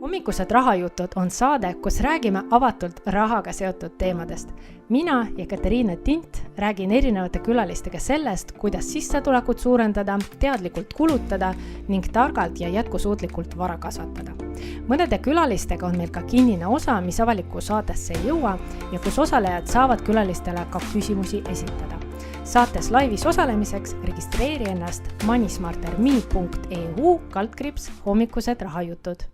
Hommikused rahajutud on saade, kus räägime avatult rahaga seotud teemadest. Mina ja Katariina Tint räägin erinevate külalistega sellest, kuidas sissetulekut suurendada, teadlikult kulutada ning targalt ja jätkusuutlikult vara kasvatada. Mõnede külalistega on meil ka kinnine osa, mis avalikku saatesse ei jõua ja kus osalejad saavad külalistele ka küsimusi esitada. Saates laivis osalemiseks registreeri ennast moneysmarterme.eu/hommikused rahajutud.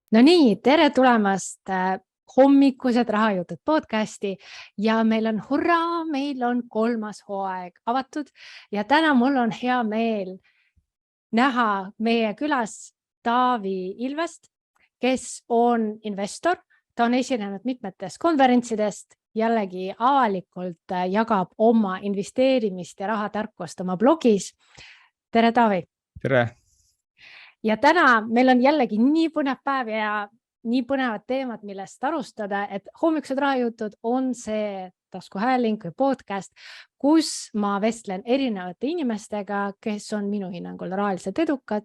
No nii, tere tulemast Hommikused rahajutud podcasti ja meil on hurraa, meil on 3. hooaeg avatud ja täna mul on hea meel näha meie külas Taavi Ilvest, kes on investor. Ta on esinenud mitmetest konverentsidest, jällegi avalikult jagab oma investeerimist ja rahatarkust oma blogis. Tere, Taavi! Tere! Ja täna meil on jällegi nii põnev päev ja nii põnevad teemad, millest arustada, et Hommikused rahajutud on see taskuhääling või podcast, kus ma vestlen erinevate inimestega, kes on minu hinnangul rahaliselt edukad,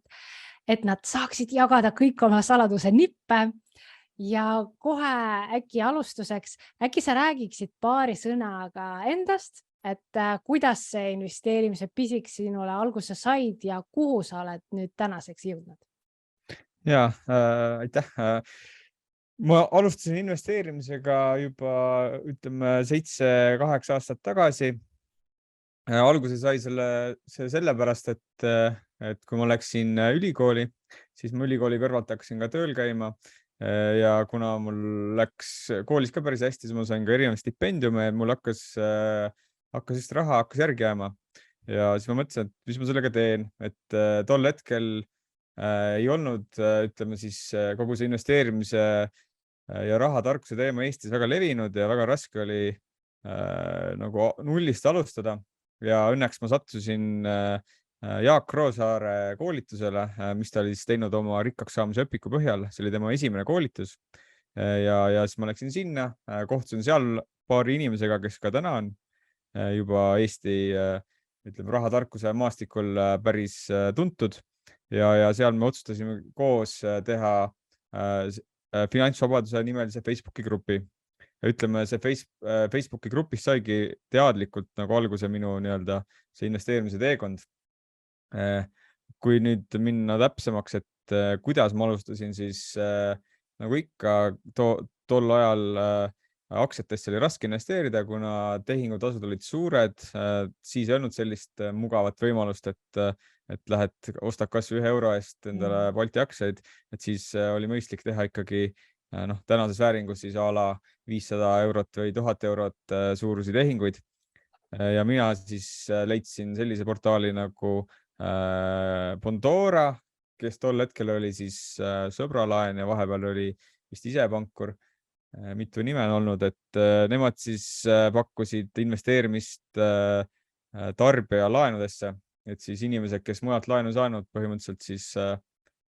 et nad saaksid jagada kõik oma saladuse nippe. Ja kohe äkki alustuseks, äkki sa räägiksid paari sõnaga endast, et kuidas see investeerimise pisik sinule alguse said ja kuhu sa oled nüüd tänaseks jõudnud? Jaa, aitäh. Ma alustasin investeerimisega juba, ütleme, 7-8 aastat tagasi. Alguse sai sellepärast, et kui ma läksin ülikooli, siis ma ülikooli kõrvalt hakkasin ka tööl käima. Ja kuna mul läks koolis ka päris hästi, siis ma sain ka erinevaid stipendiume ja mul hakkas raha järgi jääma. Ja siis ma mõtlesin, et mis ma sellega teen, et tol hetkel ei olnud, ütleme siis, kogu see investeerimise ja rahatarkuse teema Eestis väga levinud ja väga raske oli nagu nullist alustada. Ja õnneks ma sattusin Jaak Roosaare koolitusele, mis ta oli teinud oma rikkaks saamise õpiku põhjal. See oli tema esimene koolitus. Ja siis ma läksin sinna, kohtusin seal paari inimesega, kes ka täna on juba Eesti rahatarkuse maastikul päris tuntud. Ja seal me otsustasime koos teha finantsvabaduse nimelise Facebooki grupi. Ütleme, see Facebooki grupis saigi teadlikult nagu alguse minu see investeerimise teekond. Kui nüüd minna täpsemaks, et kuidas ma alustasin, siis nagu ikka tol ajal aktsiatesse oli raske investeerida, kuna tehingutasud olid suured, siis ei olnud sellist mugavat võimalust, et lähed, ostad kas 1 euro eest endale Balti aktsiaid, et siis oli mõistlik teha ikkagi tänases vääringus siis a la 500 eurot või 1000 eurot suurusi tehinguid. Ja mina siis leidsin sellise portaali nagu Bondora, kes tol hetkel oli siis sõbralaen ja vahepeal oli vist ise pankur, mitu nime on olnud, et nemad siis pakkusid investeerimist tarbija laenudesse, et siis inimesed, kes mujalt laenu saanud, põhimõtteliselt siis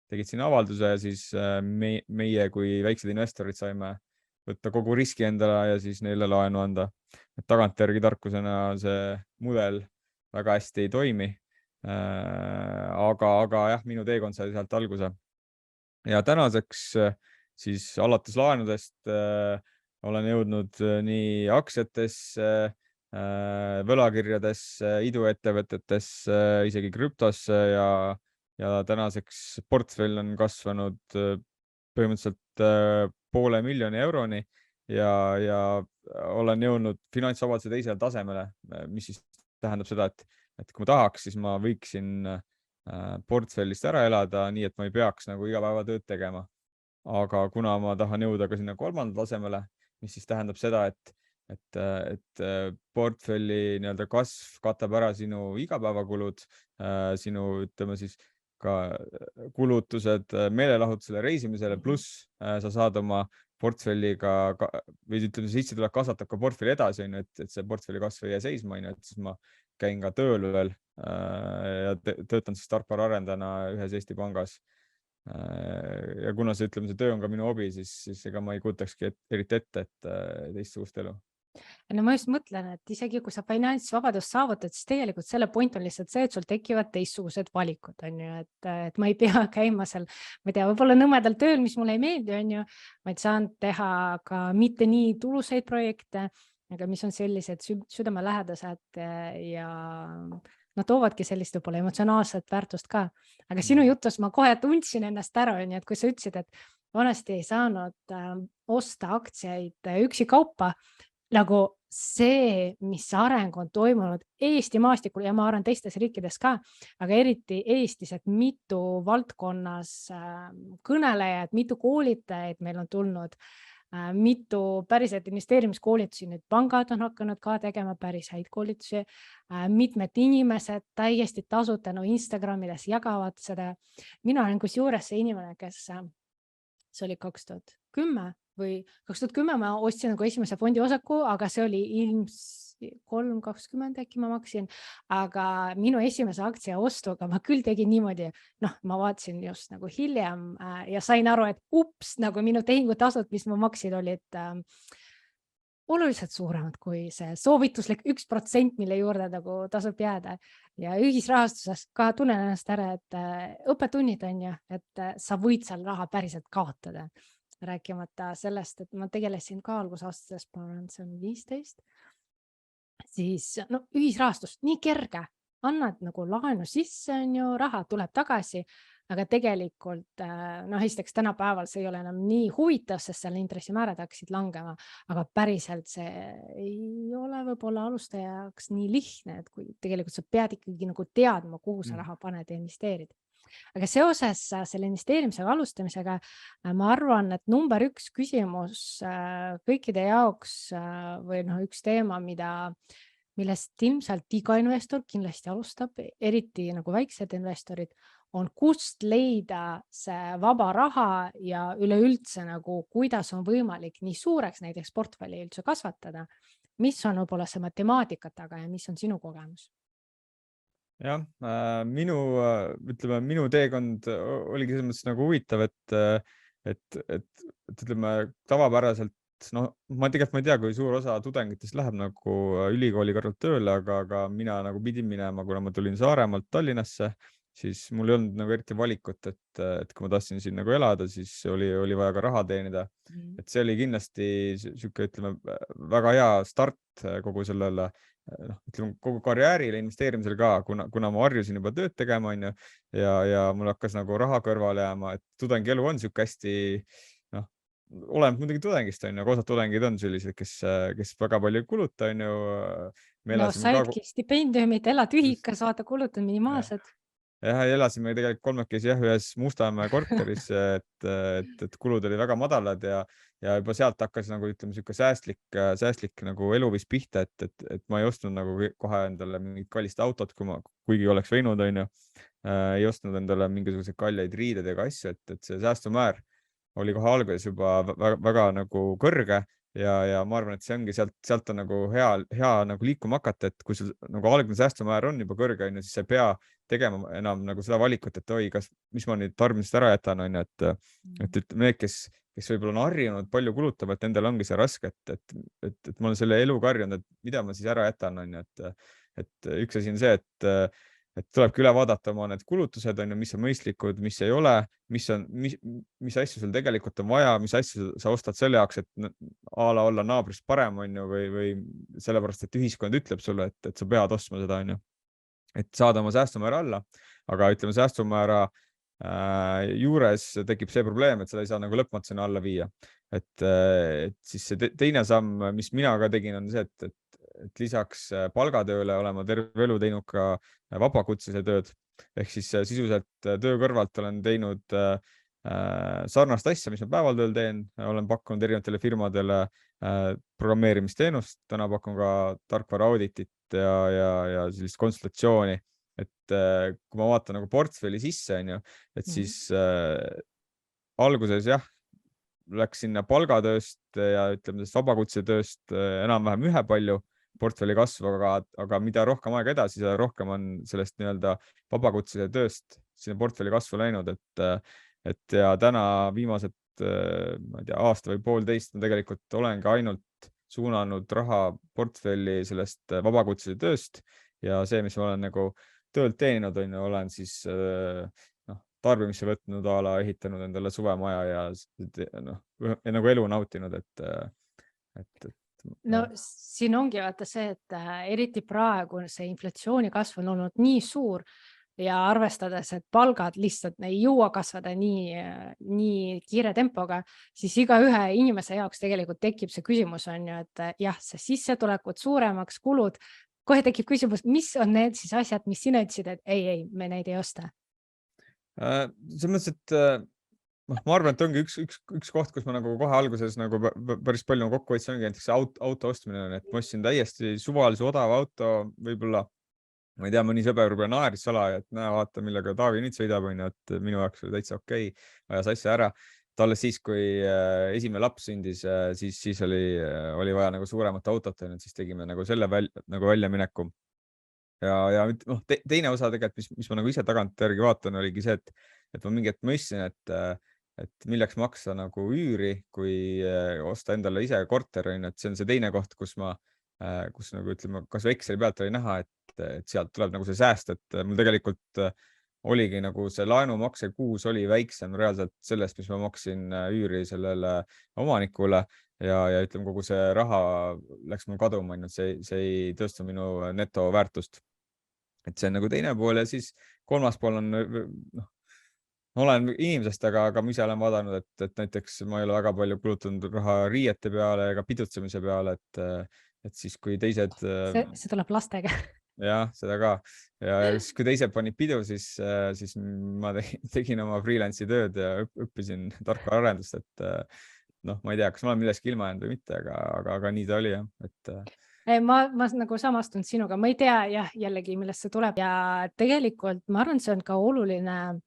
tegid siin avalduse ja siis meie kui väiksed investorid saime võtta kogu riski endale ja siis neile laenu anda. Et tagantjärgi tarkusena see mudel väga hästi ei toimi. Aga jah, minu teekond sai sealt alguse. Ja tänaseks siis alates laenudest olen jõudnud nii aktsiatesse, võlakirjadesse, iduettevõtetesse, isegi krüptosse ja tänaseks portfell on kasvanud põhimõtteliselt 500 000 euroni ja olen jõudnud finantsvabaduse teisele tasemele, mis siis tähendab seda, et kui ma tahaks, siis ma võiksin portfellist ära elada, nii et ma ei peaks nagu iga päeva tööd tegema. Aga kuna ma tahan jõuda ka sinna 3. tasemele, mis siis tähendab seda, et portfelli kasv katab ära sinu igapäevakulud, sinu, ütleme siis, ka kulutused meelelahutusele, reisimisele, pluss sa saad oma portfelliga või ütleme, sissetulek kasvatab ka portfelli edasi, et see portfelli kasv ei jää seisma, et siis ma käin ka tööl veel ja töötan siis tarkvaraarendajana ühes Eesti pangas. Ja kuna see töö on ka minu hobi, siis ega ma ei kujutakski eriti ette, et teistsugust elu. No ma just mõtlen, et isegi kui sa finantsvabadust saavutad, siis tegelikult selle point on lihtsalt see, et sul tekivad teistsugused valikud, on ju, et ma ei pea käima seal, ma ei tea, võib-olla nõmedal tööl, mis mulle ei meeldi, on ju, vaid saan teha ka mitte nii tulusaid projekte, aga mis on sellised südamelähedased ja nad toovadki sellist võib-olla emotsionaalset väärtust ka. Aga sinu jutus ma kohe tundsin ennast ära, on ju, et kui sa ütlesid, et vanasti ei saanud osta aktsiaid üksikaupa, nagu see, mis areng on toimunud Eesti maastikul ja ma arvan teistes riikides ka, aga eriti Eestis, et mitu valdkonnas kõnelejad, mitu koolitajaid meil on tulnud, mitu päriselt investeerimiskoolitusi, nüüd pangad on hakanud ka tegema päris häid koolitusi, mitmed inimesed täiesti tasuta Instagramides jagavad seda. Mina olen kusjuures see inimene, kes see oli 2010 või 2010 ma ostsin nagu esimese fondi osaku, aga see oli 3.20 äkki ma maksin, aga minu esimese aktsia ostuga ma küll tegin niimoodi, ma vaatasin just nagu hiljem ja sain aru, et ups, nagu minu tehingutasud, mis ma maksid, olid oluliselt suuremad kui see soovituslik 1%, mille juurde nagu tasub jääda. Ja ühisrahastuses ka tunnen ennast ära, et õppetunnid on ju, et sa võid seal raha päriselt kaotada. Rääkimata sellest, et ma tegelesin ka algusaastades, ma arvan, see on 15, siis ühisrahastust nii kerge, annad nagu laenu sisse, on ju, raha tuleb tagasi, aga tegelikult, esiteks tänapäeval see ei ole enam nii huvitav, sest seal intressimäärad hakkasid langema, aga päriselt see ei ole võib-olla alustaja jaoks nii lihtne, et kui tegelikult sa pead ikkagi nagu teadma, kuhu sa raha paned ja investeerid. Aga seoses selle investeerimisega alustamisega ma arvan, et number 1 küsimus kõikide jaoks või üks teema, millest ilmselt iga investor kindlasti alustab, eriti nagu väiksed investorid, on kust leida see vaba raha ja üleüldse nagu kuidas on võimalik nii suureks näiteks portfelli üldse kasvatada. Mis on võib-olla see matemaatika taga ja mis on sinu kogemus? Jah, minu teekond oligi selles mõttes nagu huvitav, et ütleme tavapäraselt, ma tegelikult ma ei tea, kui suur osa tudengitest läheb nagu ülikooli kõrvalt tööle, aga mina nagu pidin minema, kuna ma tulin Saaremaalt Tallinnasse, siis mul ei olnud nagu eriti valikut, et kui ma tahtsin siin nagu elada, siis oli vaja ka raha teenida. Et see oli kindlasti siuke, ütleme, väga hea start kogu sellele, ütleme kogu karjäärile investeerimisel ka, kuna ma harjusin juba tööd tegema, on ju, ja mul hakkas nagu raha kõrvale jääma, et tudengielu on siuke hästi, oleneb muidugi tudengist, on ju, aga osad tudengid on sellised, kes väga palju ei kuluta, on ju. Saidki stipendiumid, elad ühikas, vaata, kulutad minimaalsed. Jah, elasime tegelikult 3 ühes Mustamäe korteris, et kulud oli väga madalad ja juba sealt hakkas nagu, ütleme, siuke säästlik nagu eluviis pihta, et ma ei ostnud nagu kohe endale mingit kallist autot, kuigi oleks võinud, on ju, ei ostnud endale mingisuguseid kalleid riideid ega asju, et see säästumäär oli kohe alguses juba väga nagu kõrge ja ma arvan, et see ongi sealt on nagu hea nagu liikuma hakata, et kui sul nagu algne säästumäär on juba kõrge, on ju, siis sa ei pea tegema enam nagu seda valikut, et oi, mis ma nüüd tarbimisest ära jätan, on ju, et ütleme need, kes võib-olla on harjunud palju kulutama, et nendel ongi see raske, et ma olen selle eluga harjunud, et mida ma siis ära jätan, on ju, et üks asi on see, et tulebki üle vaadata oma need kulutused, on ju, mis on mõistlikud, mis ei ole, mis asju sul tegelikult on vaja, mis asju sa ostad selle jaoks, et a la olla naabrist parem, on ju, või sellepärast, et ühiskond ütleb sulle, et sa pead ostma seda, on ju, et saada oma säästumäära alla, aga ütleme säästumäära juures tekib see probleem, et seda ei saa nagu lõpmatuseni alla viia. Et siis see teine samm, mis mina ka tegin, on see, et lisaks palgatööle olen ma terve elu teinud ka vabakutselise tööd. Ehk siis sisuliselt töö kõrvalt olen teinud sarnast asja, mis ma päevaltööl teen. Olen pakkunud erinevatele firmadele programmeerimisteenust, täna pakun ka tarkvara auditit ja sellist konsultatsiooni. Et kui ma vaatan nagu portfelli sisse, on ju, et siis alguses jah, läks sinna palgatööst ja ütleme vabakutselise tööst enam-vähem ühepalju portfelli kasvu, aga mida rohkem aega edasi, seda rohkem on sellest nii-öelda vabakutselise tööst sinna portfelli kasvu läinud, et ja täna viimased, ma ei tea, aasta või poolteist ma tegelikult olengi ainult suunanud raha portfelli sellest vabakutsese tööst ja see, mis ma olen nagu töölt teeninud, olen siis tarbimisse võtnud ehitanud endale suvemaja ja nagu elu nautinud, No siin ongi vaata see, et eriti praegu see inflatsiooni kasv on olnud nii suur ja arvestades, et palgad lihtsalt ei jõua kasvada nii kiire tempoga, siis iga ühe inimese jaoks tegelikult tekib see küsimus on ju, et jah, see sissetulekud suuremaks, kulud, kohe tekib küsimus, mis on need siis asjad, mis sina ütlesid, et ei, me neid ei osta. Selles mõttes, et ma arvan, et ongi üks koht, kus ma nagu kohe alguses nagu päris palju kokku hoidsin, ongi näiteks auto ostmine, et ma ostsin täiesti suvalise odava auto, võib-olla, ma ei tea, mõni sõber võib-olla naeris salaja, et näe, vaata, millega Taavi nüüd sõidab, et minu jaoks oli täitsa okei, ajas asja ära. Alles siis, kui esimene laps sündis, siis oli vaja nagu suuremat autot, siis tegime nagu selle väljamineku. Ja teine osa tegelikult, mis ma nagu ise tagantjärgi vaatan, oligi see, et ma mingi hetk mõistsin, et milleks maksa nagu üüri, kui osta endale ise korter, et see on see teine koht, kus nagu ütleme, kas Exceli pealt oli näha, et sealt tuleb nagu see sääst, et mul tegelikult oligi nagu see laenumakse kuus oli väiksem reaalselt sellest, mis ma maksin üüri sellele omanikule ja ütleme, kogu see raha läks mul kaduma, see ei tõsta minu netoväärtust. Et see on nagu teine pool ja siis kolmas pool on, olen inimesest, aga ma ise olen vaadanud, et näiteks ma ei ole väga palju kulutanud raha riiete peale ega pidutsemise peale, et siis kui teised... See tuleb lastega. Jah, seda ka. Ja siis kui teised panid pidu, siis ma tegin oma freelance'i tööd ja õppisin tarkvaraarendust, et ma ei tea, kas ma olen milleski ilma jäänud või mitte, aga nii ta oli jah, et... Ma nagu samastun sinuga, ma ei tea jällegi, millest see tuleb ja tegelikult ma arvan, see on ka oluline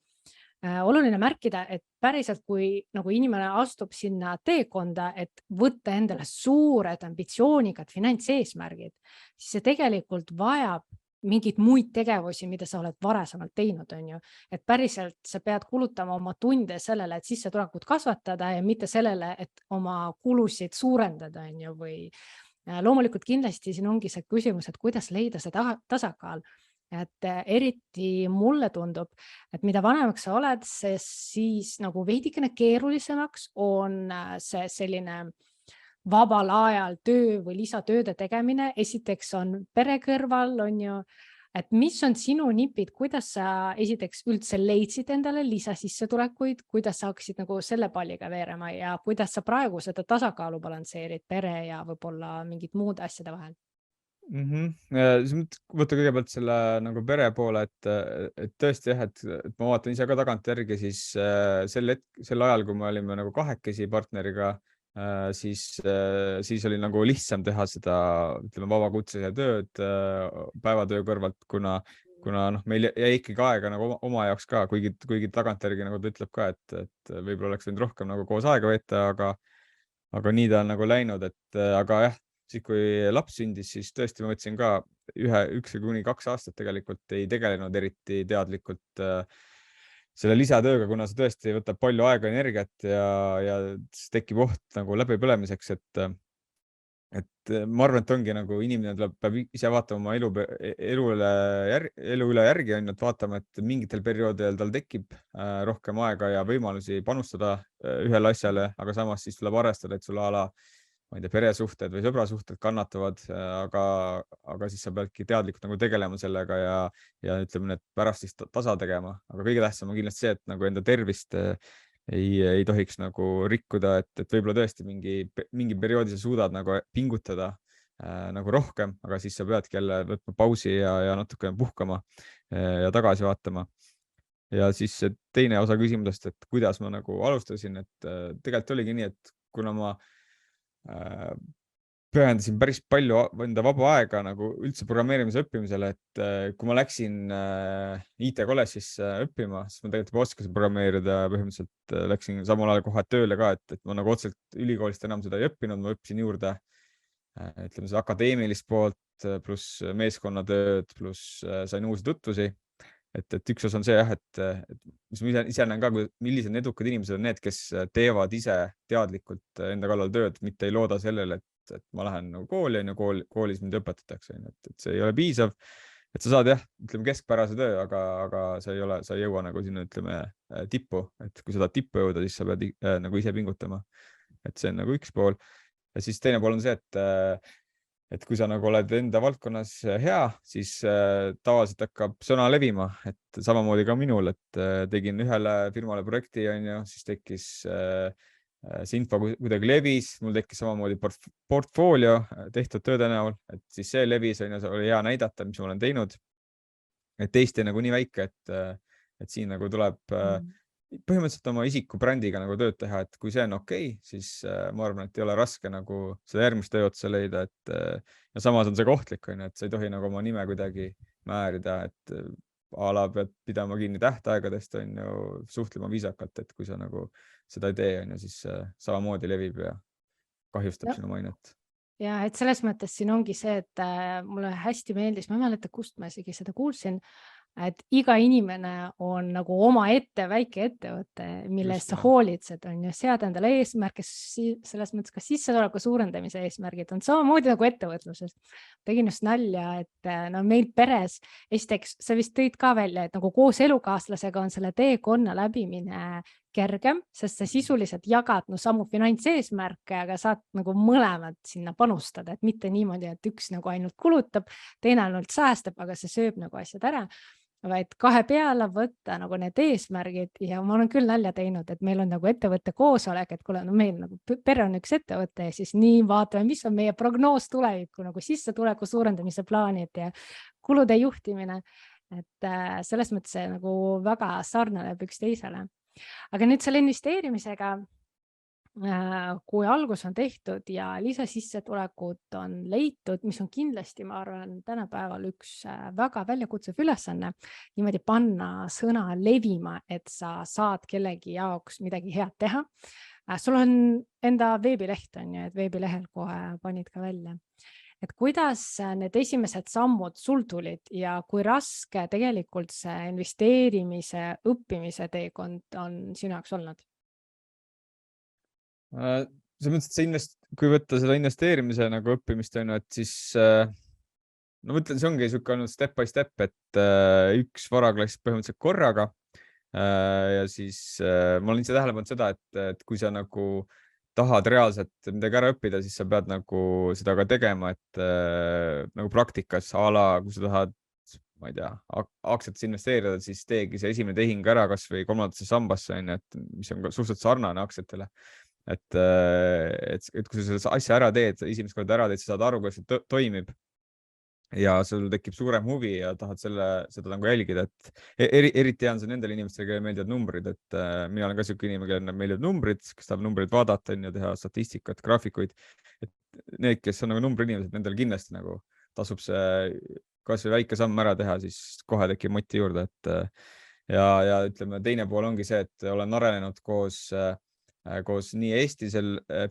märkida, et päriselt, kui nagu inimene astub sinna teekonda, et võtta endale suured ambitsioonikad finantseesmärgid, siis see tegelikult vajab mingid muid tegevusi, mida sa oled varasemalt teinud, on ju. Et päriselt sa pead kulutama oma tunde sellele, et sissetulekut kasvatada ja mitte sellele, et oma kulusid suurendada, on ju, või loomulikult kindlasti siin ongi see küsimus, et kuidas leida see tasakaal. Et eriti mulle tundub, et mida vanemaks sa oled, siis nagu veidikene keerulisemaks on see selline vabal ajal töö või lisatööde tegemine. Esiteks on pere kõrval, on ju, et mis on sinu nipid, kuidas sa esiteks üldse leidsid endale lisasissetulekuid, kuidas sa hakkasid nagu selle palliga veerema ja kuidas sa praegu seda tasakaalu balansseerid pere ja võib-olla mingid muud asjade vahel? Võtta kõigepealt selle nagu pere poole, et tõesti jah, et ma vaatan ise ka tagantjärgi, siis sel ajal, kui me olime nagu kahekesi partneriga, siis oli nagu lihtsam teha seda, ütleme, vabakutsese tööd päevatöö kõrvalt, kuna meil jäi ikkagi aega nagu oma jaoks ka, kuigi tagantjärgi nagu ta ütleb ka, et võib-olla oleks võinud rohkem nagu koos aega veeta, aga nii ta on nagu läinud, aga jah, siis kui laps sündis, siis tõesti ma võtsin ka 1–2 aastat tegelikult ei tegelenud eriti teadlikult selle lisatööga, kuna see tõesti võtab palju aega, energiat ja tekib oht nagu läbipõlemiseks, et ma arvan, et ongi nagu inimene peab ise vaatama oma elu üle järgi, et vaatama, et mingitel perioodidel tal tekib rohkem aega ja võimalusi panustada ühele asjale, aga samas siis tuleb arvestada, et sul ma ei tea, peresuhted või sõbrasuhted kannatavad, aga siis sa peadki teadlikult nagu tegelema sellega ja ütleme, et pärast siis tasa tegema. Aga kõige tähtsam on kindlasti see, et nagu enda tervist ei tohiks nagu rikkuda, et võib-olla tõesti mingi perioodi sa suudad nagu pingutada nagu rohkem, aga siis sa peadki jälle võtma pausi ja natuke puhkama ja tagasi vaatama. Ja siis teine osa küsimusest, et kuidas ma nagu alustasin, et tegelikult oligi nii, et kuna ma pühendasin päris palju enda vaba aega nagu üldse programmeerimise õppimisele, et kui ma läksin IT-kolledžisse õppima, siis ma tegelikult juba oskasin programmeerida ja põhimõtteliselt läksin samal ajal kohe tööle ka, et ma nagu otseselt ülikoolist enam seda ei õppinud, ma õppisin juurde ütleme seda akadeemilist poolt pluss meeskonnatööd pluss sain uusi tutvusi. Et üks osa on see jah, et mis ma ise näen ka, millised edukad inimesed on need, kes teevad ise teadlikult enda kallal tööd, mitte ei looda sellele, et ma lähen nagu kooli, koolis mind õpetatakse, et see ei ole piisav, et sa saad jah, ütleme keskpärase töö, aga sa ei jõua nagu sinna, ütleme tippu, et kui sa tahad tippu jõuda, siis sa pead nagu ise pingutama, et see on nagu üks pool. Ja siis teine pool on see, et kui sa nagu oled enda valdkonnas hea, siis tavaliselt hakkab sõna levima, et samamoodi ka minul, et tegin ühele firmale projekti, siis tekkis see info kuidagi levis, mul tekkis samamoodi portfoolio tehtud tööde näol, et siis see levis, oli hea näidata, mis ma olen teinud. Et Eesti on nagu nii väike, et siin nagu tuleb põhimõtteliselt oma isiku brändiga nagu tööd teha, et kui see on okei, siis ma arvan, et ei ole raske nagu seda järgmist töö otsa leida, et ja samas on see kohtlik, et sa ei tohi nagu oma nime kuidagi määrida, et a la pead pidama kinni tähtaegadest, suhtlema viisakalt, et kui sa nagu seda ei tee, siis samamoodi levib ja kahjustab sinu mainet. Ja et selles mõttes siin ongi see, et mulle hästi meeldis, ma ei mäleta, kust ma isegi seda kuulsin, et iga inimene on nagu oma väike ettevõte, millest sa hoolitsed, sead endale eesmärke, selles mõttes ka sissetuleku suurendamise eesmärgid on samamoodi nagu ettevõtluses. Tegin just nalja, et no meil peres, esiteks sa vist tõid ka välja, et nagu koos elukaaslasega on selle teekonna läbimine kergem, sest sa sisuliselt jagad samu finantseesmärke, aga saad nagu mõlemad sinna panustada, et mitte niimoodi, et üks nagu ainult kulutab, teine ainult säästab, aga see sööb nagu asjad ära, vaid kahe peale võtta nagu need eesmärgid ja ma olen küll nalja teinud, et meil on nagu ettevõtte koosolek, et kuule, no meil nagu pere on üks ettevõte ja siis nii vaatame, mis on meie prognoos tuleviku nagu sissetuleku suurendamise plaanid ja kulude juhtimine, et selles mõttes see nagu väga sarnaneb üks teisele. Aga nüüd selle investeerimisega, kui algus on tehtud ja lisasissetulekut on leitud, mis on kindlasti, ma arvan, tänapäeval üks väga väljakutsuv ülesanne, niimoodi panna sõna levima, et sa saad kellegi jaoks midagi head teha. Sul on enda veebileht, et veebilehel kohe panid ka välja. Et kuidas need esimesed sammud sul tulid ja kui raske tegelikult see investeerimise, õppimise teekond on sinu jaoks olnud? See mõttes, et kui võtta seda investeerimise nagu õppimist, et siis no mõtlen, see ongi niisugune olnud step by step, et üks varaklass põhimõtteliselt korraga ja siis ma olen ise tähele pannud seda, et kui sa nagu tahad reaalselt midagi ära õppida, siis sa pead nagu seda ka tegema, et nagu praktikas a la, kui sa tahad, ma ei tea, aktsiatesse investeerida, siis teegi see esimene tehing ära kas või kolmandasse sambasse, et mis on suhteliselt sarnane aktsiatele. Et kui sa selle asja ära teed, esimest korda ära teed, sa saad aru, kuidas see toimib ja sul tekib suurem huvi ja tahad seda nagu jälgida, et eriti on see nendel inimestel, kellele meeldivad numbrid, et mina olen ka selline inimene, kellele meeldivad numbrid, kes tahab numbrid vaadata ja teha statistikat, graafikuid, et need, kes on nagu numbri-inimesed, nendel kindlasti nagu tasub see kas või väike samm ära teha, siis kohe tekib moti juurde, et ja ütleme, teine pool ongi see, et olen arenenud koos nii Eesti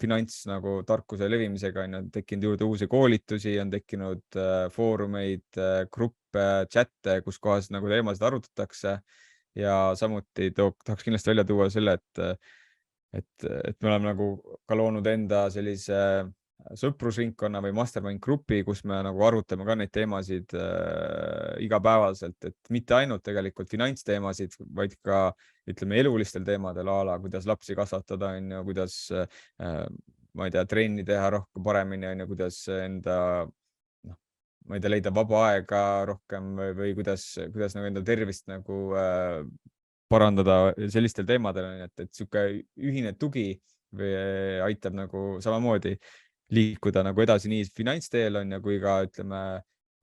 finants nagu tarkuse levimisega, on tekkinud juurde uusi koolitusi, on tekkinud foorumeid, gruppe, chatte, kus kohas nagu teemasid arutatakse ja samuti tahaks kindlasti välja tuua selle, et me oleme nagu ka loonud enda sellise sõprusringkonna või mastermind grupi, kus me nagu arutame ka neid teemasid igapäevaselt, et mitte ainult tegelikult finantsteemasid, vaid ka ütleme elulistel teemadel a la, kuidas lapsi kasvatada, kuidas ma ei tea, trenni teha rohkem paremini, kuidas enda ma ei tea, leida vaba aega rohkem või kuidas nagu enda tervist nagu parandada sellistel teemadel, et sihuke ühine tugi või aitab nagu samamoodi liikuda nagu edasi nii finantsteel on ja kui ka ütleme,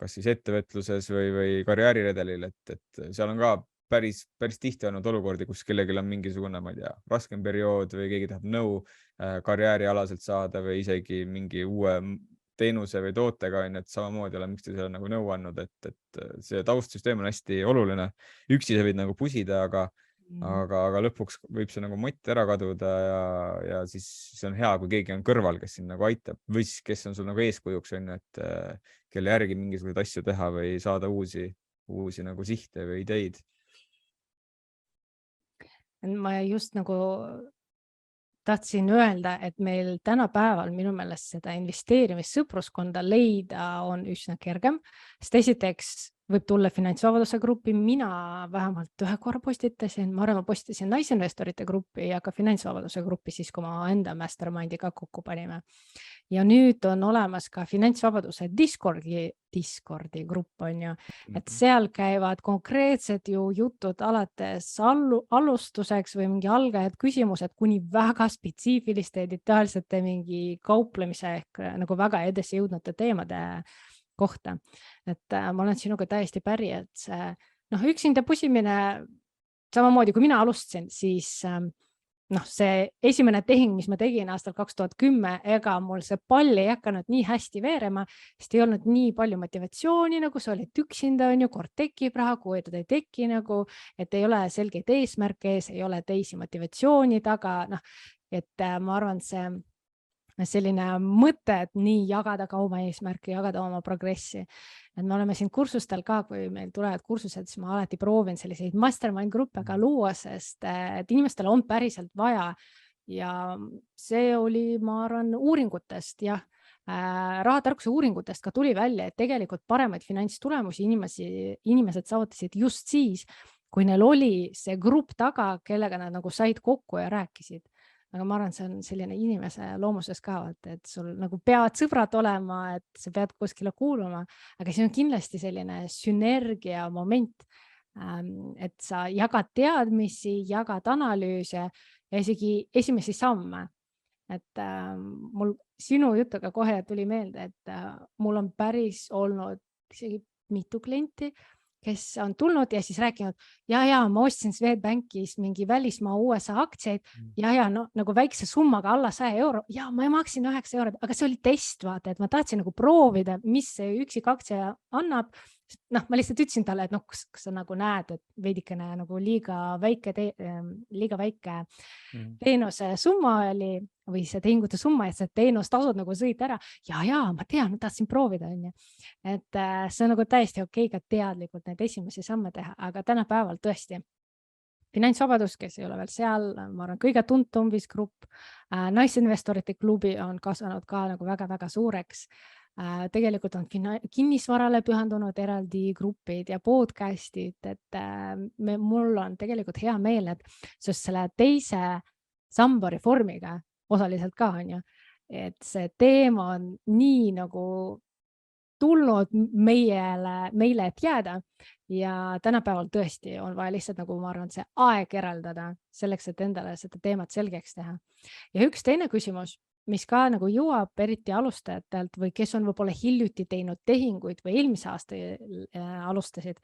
kas siis ettevõtluses või karjääriredelil, et seal on ka päris tihti olnud olukordi, kus kellelgi on mingisugune, ma ei tea, raskem periood või keegi tahab nõu karjäärialaselt saada või isegi mingi uue teenuse või tootega, et samamoodi olen üksteisele nagu nõu andnud, et see taustsüsteem on hästi oluline. Üksi sa võid nagu pusida, aga lõpuks võib see nagu mott ära kaduda ja siis see on hea, kui keegi on kõrval, kes sind nagu aitab või siis, kes on sul nagu eeskujuks, et kelle järgi mingisuguseid asju teha või saada uusi nagu sihte või ideid. Ma just nagu tahtsin öelda, et meil tänapäeval minu meelest seda investeerimissõpruskonda leida on üsna kergem, sest esiteks võib tulla finantsvabaduse gruppi, mina vähemalt ühe korra postitasin, ma arvan, ma postitasin naisinvestorite gruppi ja ka finantsvabaduse gruppi siis, kui ma enda mastermindi ka kokku panime. Ja nüüd on olemas ka finantsvabaduse Discordi grupp on ju, et seal käivad konkreetsed ju jutud alates alustuseks või mingi algajad küsimused kuni väga spetsiifiliste ja detailsete mingi kauplemise ehk nagu väga edasi jõudnute teemade kohta. Et ma olen sinuga täiesti päri, et see üksinda pusimine, samamoodi kui mina alustasin, siis see esimene tehing, mis ma tegin aastal 2010, ega mul see pall ei hakanud nii hästi veerema, sest ei olnud nii palju motivatsiooni, nagu sa olid üksinda, on ju, kord tekib raha, kui ei teki nagu, et ei ole selgeid eesmärke ees, ei ole teisi motivatsiooni taga, et ma arvan, see selline mõte, et nii jagada ka oma eesmärki, jagada oma progressi. Et me oleme siin kursustel ka, kui meil tulevad kursused, siis ma alati proovin selliseid mastermind gruppe ka luua, sest et inimestel on päriselt vaja. Ja see oli, ma arvan, uuringutest, jah, rahatarkuse uuringutest ka tuli välja, et tegelikult paremaid finantstulemusi inimesed saavutasid just siis, kui neil oli see grupp taga, kellega nad nagu said kokku ja rääkisid. Aga ma arvan, see on selline inimese loomuses ka, et sul nagu peavad sõbrad olema, et sa pead kuskile kuuluma, aga see on kindlasti selline sünergia moment, et sa jagad teadmisi, jagad analüüse ja isegi esimesi samme. Et mul sinu jutuga kohe tuli meelde, et mul on päris olnud isegi mitu klienti, kes on tulnud ja siis rääkinud, ja ma ostsin Swedbankis mingi välismaa USA aktsiaid ja nagu väikse summaga alla 100 euro ja ma maksin 9 eurot, aga see oli test, vaata, et ma tahtsin nagu proovida, mis see üksik aktsia annab. Ma lihtsalt ütlesin talle, et kas sa nagu näed, et veidikene nagu liiga väike teenuse summa oli või see tehingute summa, et see teenus tasud nagu sõid ära. Ja ma tean, ma tahtsin proovida. Et see on nagu täiesti okei ka teadlikult neid esimesi samme teha, aga tänapäeval tõesti finantsvabadus, kes ei ole veel seal, ma arvan, kõige tuntum grupp, naisinvestorite klubi on kasvanud ka nagu väga-väga suureks. Tegelikult on kinnisvarale pühendunud eraldi grupid ja podcastid, et mul on tegelikult hea meel, et selle teise samba reformiga osaliselt ka on ju, et see teema on nii nagu tulnud meile, et jääda ja tänapäeval tõesti on vaja lihtsalt nagu ma arvan, see aeg eraldada selleks, et endale seda teemat selgeks teha. Ja üks teine küsimus, mis ka nagu jõuab eriti alustajatelt või kes on võib-olla hiljuti teinud tehinguid või eelmise aasta alustasid,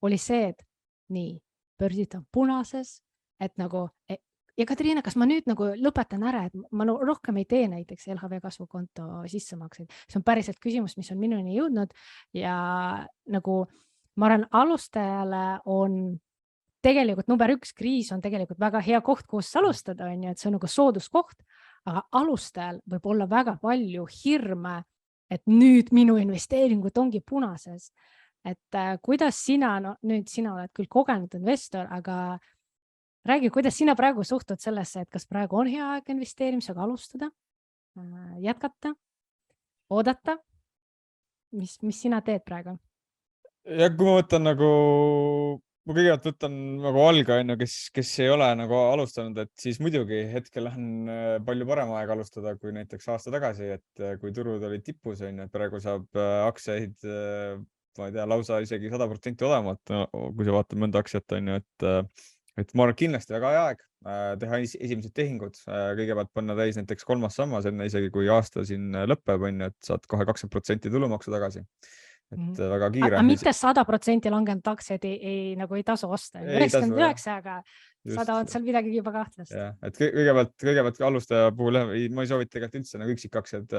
oli see, et nii, börsid on punases, et nagu, ja Katriina, kas ma nüüd nagu lõpetan ära, et ma rohkem ei tee näiteks LHV kasvukonto sissemakseid. See on päriselt küsimus, mis on minuni jõudnud ja nagu ma arvan, alustajale on tegelikult number 1 kriis on tegelikult väga hea koht, kus alustada, on ju, et see on nagu sooduskoht. Aga alustajal võib olla väga palju hirme, et nüüd minu investeeringud ongi punases. Et kuidas sina, nüüd sina oled küll kogenud investor, aga räägi, kuidas sina praegu suhtud sellesse, et kas praegu on hea aeg investeerimisega alustada, jätkata, oodata? Mis sina teed praegu? Ja kui ma võtan nagu... Ma kõigepealt võtan nagu algaja, kes ei ole nagu alustanud, et siis muidugi hetkel on palju parem aeg alustada kui näiteks aasta tagasi, et kui turud olid tipus, et praegu saab aktsiaid, ma ei tea, lausa isegi 100% odavamalt, kui sa vaatad mõnda aktsiat, et ma arvan kindlasti väga hea aeg teha esimesed tehingud, kõigepealt panna täis näiteks 3. sammas, enne isegi kui aasta siin lõpeb, et saad kohe 20% tulumaksu tagasi. Et väga kiire. Aga mitte 100% langenud aktsiaid ei tasu osta. 99, aga 100 on seal midagi juba kahtlast. Ja, et kõigepealt alustaja puhul ma ei soovita tegelikult üldse nagu üksikaktsiad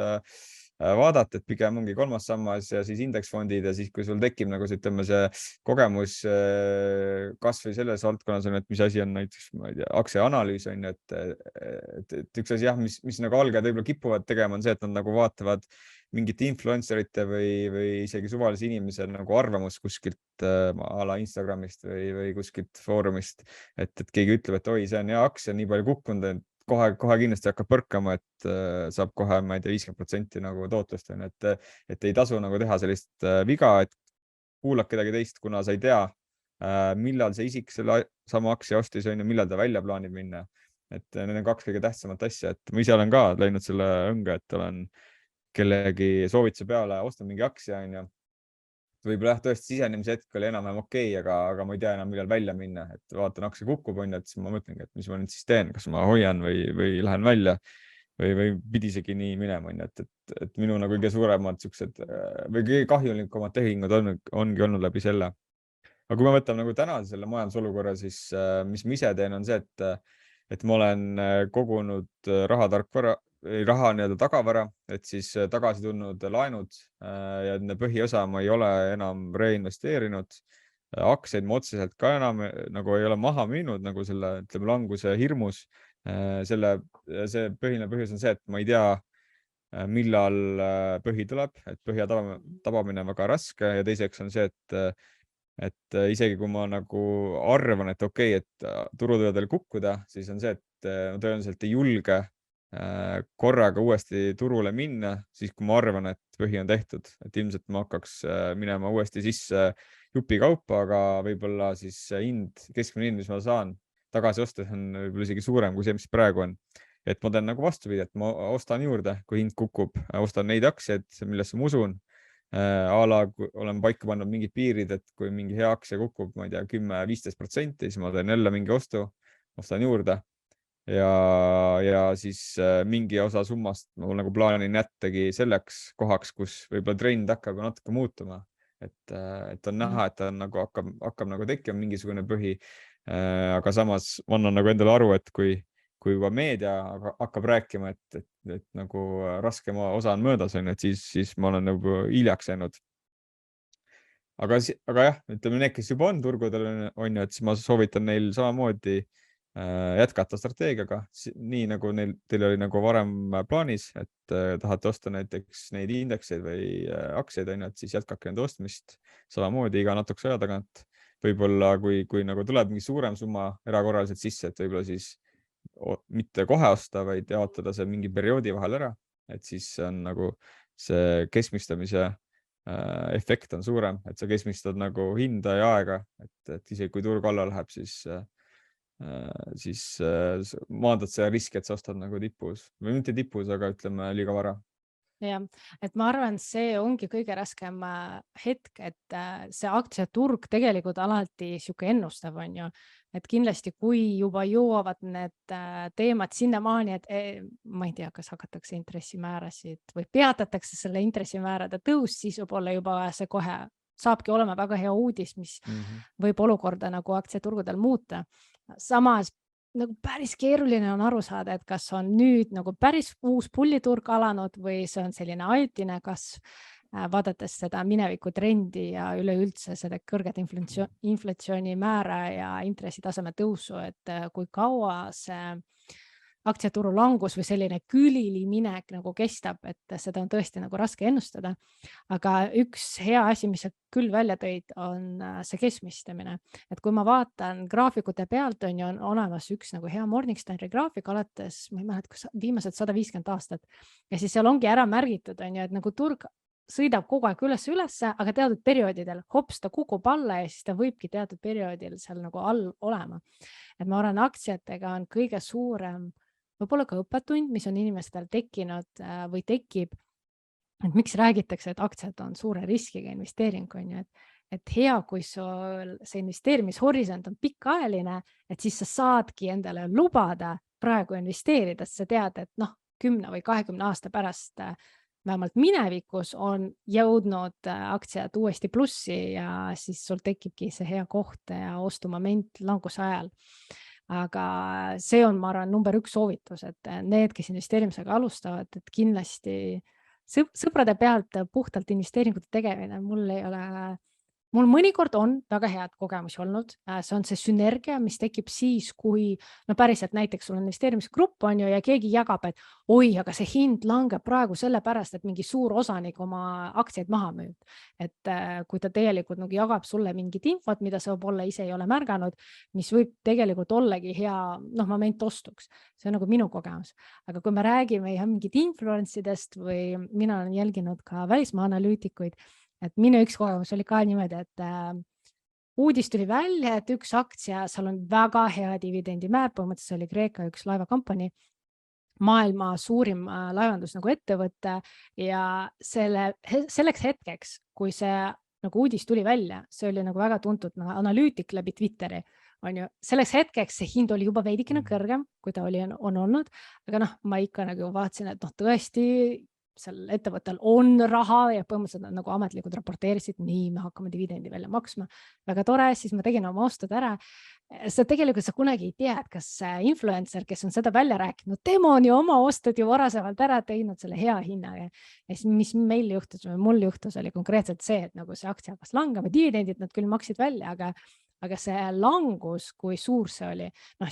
vaadata, et pigem ongi 3. sammas ja siis indeksfondid ja siis, kui sul tekib nagu see kogemus kasvõi selles valdkonnas on, et mis asi on näiteks, ma ei tea, aktsiaanalüüs on, et üks asi jah, mis nagu algajad võib-olla kipuvad tegema on see, et nad nagu vaatavad mingite influencerite või isegi suvalise inimese nagu arvamus kuskilt a la Instagramist või kuskilt foorumist, et keegi ütleb, et oi, see on hea aktsia, nii palju kukkunud, kohe kindlasti hakkab põrkama, et saab kohe, ma ei tea, 50% nagu tootlust, et ei tasu nagu teha sellist viga, et kuulad kedagi teist, kuna sa ei tea, millal see isik selle sama aktsia ostis, millal ta välja plaanib minna. Et need on kaks kõige tähtsamat asja, et ma ise olen ka läinud selle õnge, et olen kellegi soovituse peale ostnud mingi aktsia, võib-olla tõesti sisenemise hetk oli enam-vähem okei, aga ma ei tea enam, millal välja minna, et vaatan, aktsia kukub, et siis ma mõtlengi, et mis ma nüüd siis teen, kas ma hoian või lähen välja või pidi isegi nii minema, et minu nagu kõige suuremad siuksed või kõige kahjulikumad tehingud ongi olnud läbi selle. Aga kui me võtame nagu täna selle majandusolukorra, siis mis ma ise teen, on see, et ma olen kogunud raha nii-öelda tagavara, et siis tagasi tulnud laenud ja põhiosa ma ei ole enam reinvesteerinud. Aktsiaid ma otseselt ka enam nagu ei ole maha müünud nagu selle, ütleme, languse hirmus. See põhiline põhjus on see, et ma ei tea, millal põhi tuleb, et põhja tabamine on väga raske ja teiseks on see, et isegi kui ma nagu arvan, et okei, et turud võivad veel kukkuda, siis on see, et ma tõenäoliselt ei julge korraga uuesti turule minna, siis kui ma arvan, et põhi on tehtud, et ilmselt ma hakkaks minema uuesti sisse jupi kaupa, aga võib-olla siis keskmine hind, mis ma saan tagasi ostes, on võib-olla isegi suurem kui see, mis praegu on. Et ma teen nagu vastupidi, et ma ostan juurde, kui hind kukub, ostan neid aktsiaid, millesse ma usun. Olen paika pannud mingid piirid, et kui mingi hea aktsia kukub, ma ei tea, 10-15%, siis ma teen jälle mingi ostu, ostan juurde. Ja siis mingi osa summast ma nagu plaanin jättagi selleks kohaks, kus võib-olla trend hakkab natuke muutuma, et on näha, et ta nagu hakkab nagu tekkima mingisugune põhi, aga samas ma annan nagu endale aru, et kui juba meedia hakkab rääkima, et nagu raskem osa on möödas, et siis ma olen nagu hiljaks jäänud. Aga jah, ütleme, need, kes juba on turgudel, on ju, et siis ma soovitan neil samamoodi jätkata strateegiaga, nii nagu teil oli nagu varem plaanis, et tahate osta näiteks neid indekseid või aktsiaid, et siis jätkake nende ostmist samamoodi iga natukese aja tagant. Võib-olla kui nagu tuleb mingi suurem summa erakorraliselt sisse, et võib-olla siis mitte kohe osta, vaid jaotada see mingi perioodi vahel ära, et siis on nagu see keskmistamise efekt on suurem, et sa keskmistad nagu hinda ja aega, et isegi kui turg alla läheb, siis maandad see riski, et sa ostad nagu tipus või mitte tipus, aga ütleme liiga vara. Ja, et ma arvan, see ongi kõige raskem hetk, et see aktsiaturg tegelikult alati siuke ennustav on ju, et kindlasti kui juba jõuavad need teemad sinnamaani, et ma ei tea, kas hakatakse intressimäärasid või peatatakse selle intressimäärade tõus, siis võib-olla juba see kohe saabki olema väga hea uudis, mis võib olukorda nagu aktsiaturgudel muuta. Samas nagu päris keeruline on aru saada, et kas on nüüd nagu päris uus pulliturg alanud või see on selline ajutine kasv, vaadates seda mineviku trendi ja üleüldse seda kõrget inflatsiooni määra ja intressitaseme tõusu, et kui kaua see aktsiaturu langus või selline külili minek nagu kestab, et seda on tõesti nagu raske ennustada. Aga üks hea asi, mis sa küll välja tõid, on see keskmistamine. Et kui ma vaatan graafikute pealt, on ju olemas üks nagu hea Morningstari graafik alates, ma ei mäleta, viimased 150 aastat. Ja siis seal ongi ära märgitud, on ju, et nagu turg sõidab kogu aeg üles, aga teatud perioodidel hops ta kukub alla ja siis ta võibki teatud perioodil seal nagu all olema. Et ma arvan, aktsiatega on kõige suurem võib-olla ka õppetund, mis on inimestel tekkinud või tekib, et miks räägitakse, et aktsiad on suure riskiga investeering, on ju, et hea, kui sul see investeerimishorisont on pikaajaline, et siis sa saadki endale lubada praegu investeerida, sa tead, et 10 või 20 aasta pärast vähemalt minevikus on jõudnud aktsiad uuesti plussi ja siis sul tekibki see hea koht ja ostumoment languse ajal. Aga see on, ma arvan, number 1 soovitus, et need, kes investeerimisega alustavad, et kindlasti sõprade pealt puhtalt investeeringute tegemine, mul ei ole mul mõnikord on väga head kogemusi olnud, see on see sünergia, mis tekib siis, kui no päriselt näiteks sul on investeerimisgrupp on ju ja keegi jagab, et oi, aga see hind langeb praegu sellepärast, et mingi suur osanik oma aktsiaid maha müüb. Et kui ta tegelikult nagu jagab sulle mingit infot, mida sa võib-olla ise ei ole märganud, mis võib tegelikult ollagi hea moment ostuks. See on nagu minu kogemus. Aga kui me räägime mingid influencidest või mina olen jälginud ka välismaa analüütikuid, et minu üks kogemus oli ka niimoodi, et uudis tuli välja, et üks aktsia, seal on väga hea dividendimäär, põhimõtteliselt oli Kreeka üks laevakompanii, maailma suurim laevandus nagu ettevõtte ja selleks hetkeks, kui see nagu uudis tuli välja, see oli nagu väga tuntud analüütik läbi Twitteri, on ju, selleks hetkeks see hind oli juba veidikene kõrgem, kui ta on olnud, aga ma ikka nagu vaatasin, et tõesti, seal ettevõttel on raha ja põhimõtteliselt nagu ametlikud raporteerisid, nii me hakkame dividendi välja maksma. Väga tore, siis ma tegin oma ostud ära. Tegelikult sa kunagi ei tea, et kas influencer, kes on seda välja rääkinud, tema on ju oma ostud ju varasemalt ära teinud selle hea hinnaga. Ja mis meil juhtus või mul juhtus oli konkreetselt see, et nagu see aktsia hakkas langema, dividendid nad küll maksid välja, aga see langus, kui suur see oli,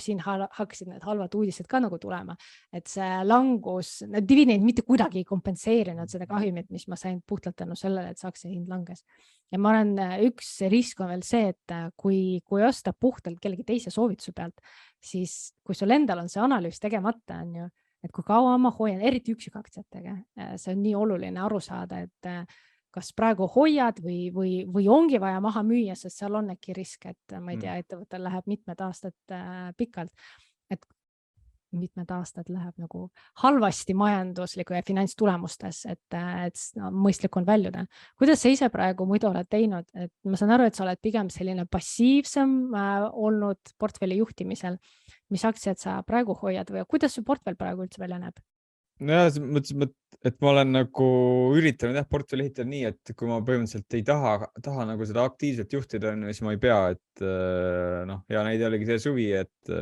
siin hakkasid need halvad uudised ka nagu tulema, et see langus, dividend mitte kuidagi ei kompenseerinud seda kahjumit, mis ma sain puhtalt tänu sellele, et see aktsia hind langes. Ja ma olen, üks risk on veel see, et kui osta puhtalt kellegi teise soovituse pealt, siis kui sul endal on see analüüs tegemata, on ju, et kui kaua ma hoian, eriti üksikaktsiatega, see on nii oluline aru saada, et kas praegu hoiad või ongi vaja maha müüa, sest seal on äkki risk, et ma ei tea, ettevõttel läheb mitmed aastad pikalt, et mitmed aastad läheb nagu halvasti majandusliku ja finantstulemustes, et mõistlik on väljuda. Kuidas sa ise praegu muidu oled teinud? Et ma saan aru, et sa oled pigem selline passiivsem olnud portfelli juhtimisel. Mis aktsiad sa praegu hoiad või kuidas su portfell praegu üldse välja näeb? Ja mõtlesin, et ma olen nagu üritanud portfelli ehitada nii, et kui ma põhimõtteliselt ei taha nagu seda aktiivselt juhtida, siis ma ei pea, et hea näide oligi see suvi, et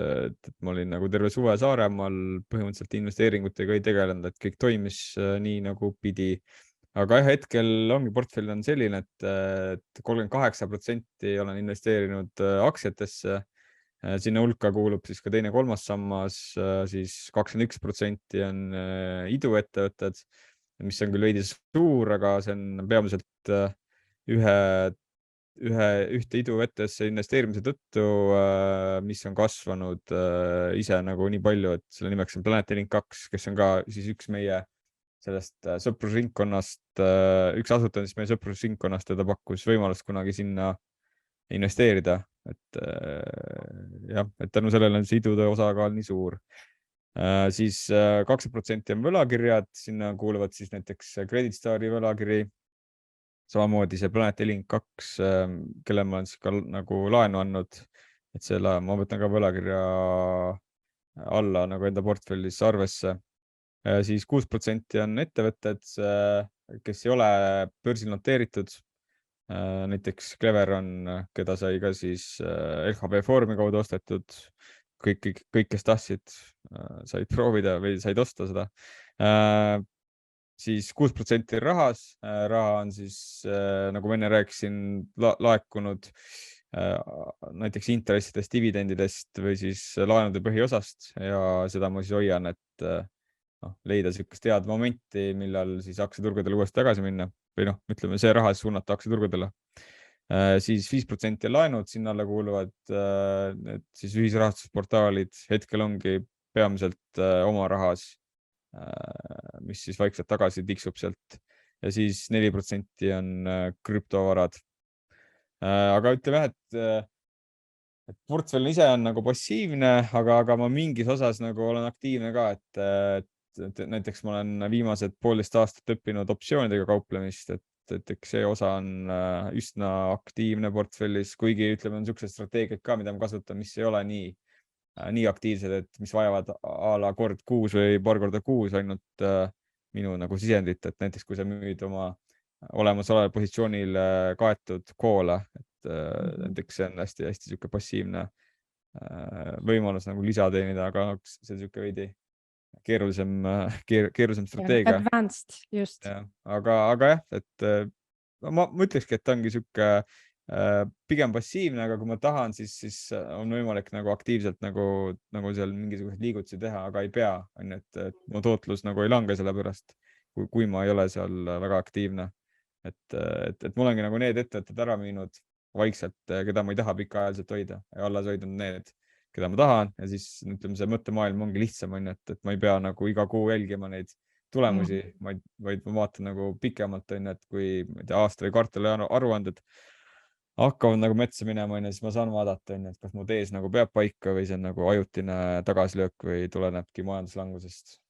ma olin nagu terve suve Saaremaal, põhimõtteliselt investeeringutega ei tegelenud, et kõik toimis nii nagu pidi. Aga hetkel ongi portfell on selline, et 38% olen investeerinud aktsiatesse. Sinna hulka kuulub siis ka teine kolmas sammas, siis 21% on iduettevõtted, mis on küll veidi suur, aga see on peamiselt ühte iduettesse investeerimise tõttu, mis on kasvanud ise nagu nii palju, et selle nimeks on Planet Link 2, kes on ka siis üks meie sellest sõprusringkonnast, üks asutaja siis meie sõprusringkonnast, ja ta pakkus võimalust kunagi sinna investeerida, et tänu sellele on see idude osakaal nii suur. Siis 2% on võlakirjad, sinna kuuluvad siis näiteks Credit Stari võlakiri, samamoodi see Planet Link 2, kelle ma olen siis ka nagu laenu andnud, et selle ma võtan ka võlakirja alla nagu enda portfellis arvesse. Siis 6% on ettevõtted, kes ei ole börsil noteeritud. Näiteks Cleveron, keda sai ka siis LHV Foorumi kaudu ostetud, kõik, kes tahtsid, said proovida või said osta seda. Siis 6% rahas, raha on siis, nagu ma enne rääkisin, laekunud näiteks intressidest, dividendidest või siis laenude põhiosast ja seda ma siis hoian, et leida sellist head momenti, millal siis aktsiaturgudele uuesti tagasi minna või ütleme, see raha suunata aktsiaturgudele. Siis 5% on laenud, sinna alla kuuluvad siis ühisrahastusportaalid, hetkel ongi peamiselt oma rahas, mis siis vaikselt tagasi tiksub sealt, ja siis 4% on krüptovarad. Aga ütleme, et portfell ise on nagu passiivne, aga ma mingis osas nagu olen aktiivne ka, et näiteks ma olen viimased 1,5 aastat õppinud optsioonidega kauplemist, et eks see osa on üsna aktiivne portfellis, kuigi ütleme, on niisugused strateegiad ka, mida ma kasutan, mis ei ole nii aktiivsed, et mis vajavad a la kord kuus või paar korda kuus ainult minu nagu sisendit, et näiteks kui sa müüd oma olemasoleval positsioonil kaetud koole, et näiteks see on hästi siuke passiivne võimalus nagu lisa teenida, aga see on siuke veidi keerulisem strateegia. Advanced, just. Aga jah, et ma ütlekski, et ta ongi siuke pigem passiivne, aga kui ma tahan, siis on võimalik nagu aktiivselt nagu seal mingisuguseid liigutusi teha, aga ei pea, et mu tootlus nagu ei lange selle pärast, kui ma ei ole seal väga aktiivne. Et mul ongi nagu need ettevõtted ära müünud vaikselt, keda ma ei taha pikaajaliselt hoida ja alles hoidnud need, keda ma tahan ja siis ütleme, see mõttemaailm ongi lihtsam, et ma ei pea nagu iga kuu jälgima neid tulemusi, vaid ma vaatan nagu pikemalt, et kui aasta või kvartali aruanded hakkavad nagu metsa minema, siis ma saan vaadata, et kas mu tees nagu peab paika või see on nagu ajutine tagasilöök või tulenebki majanduslangusest.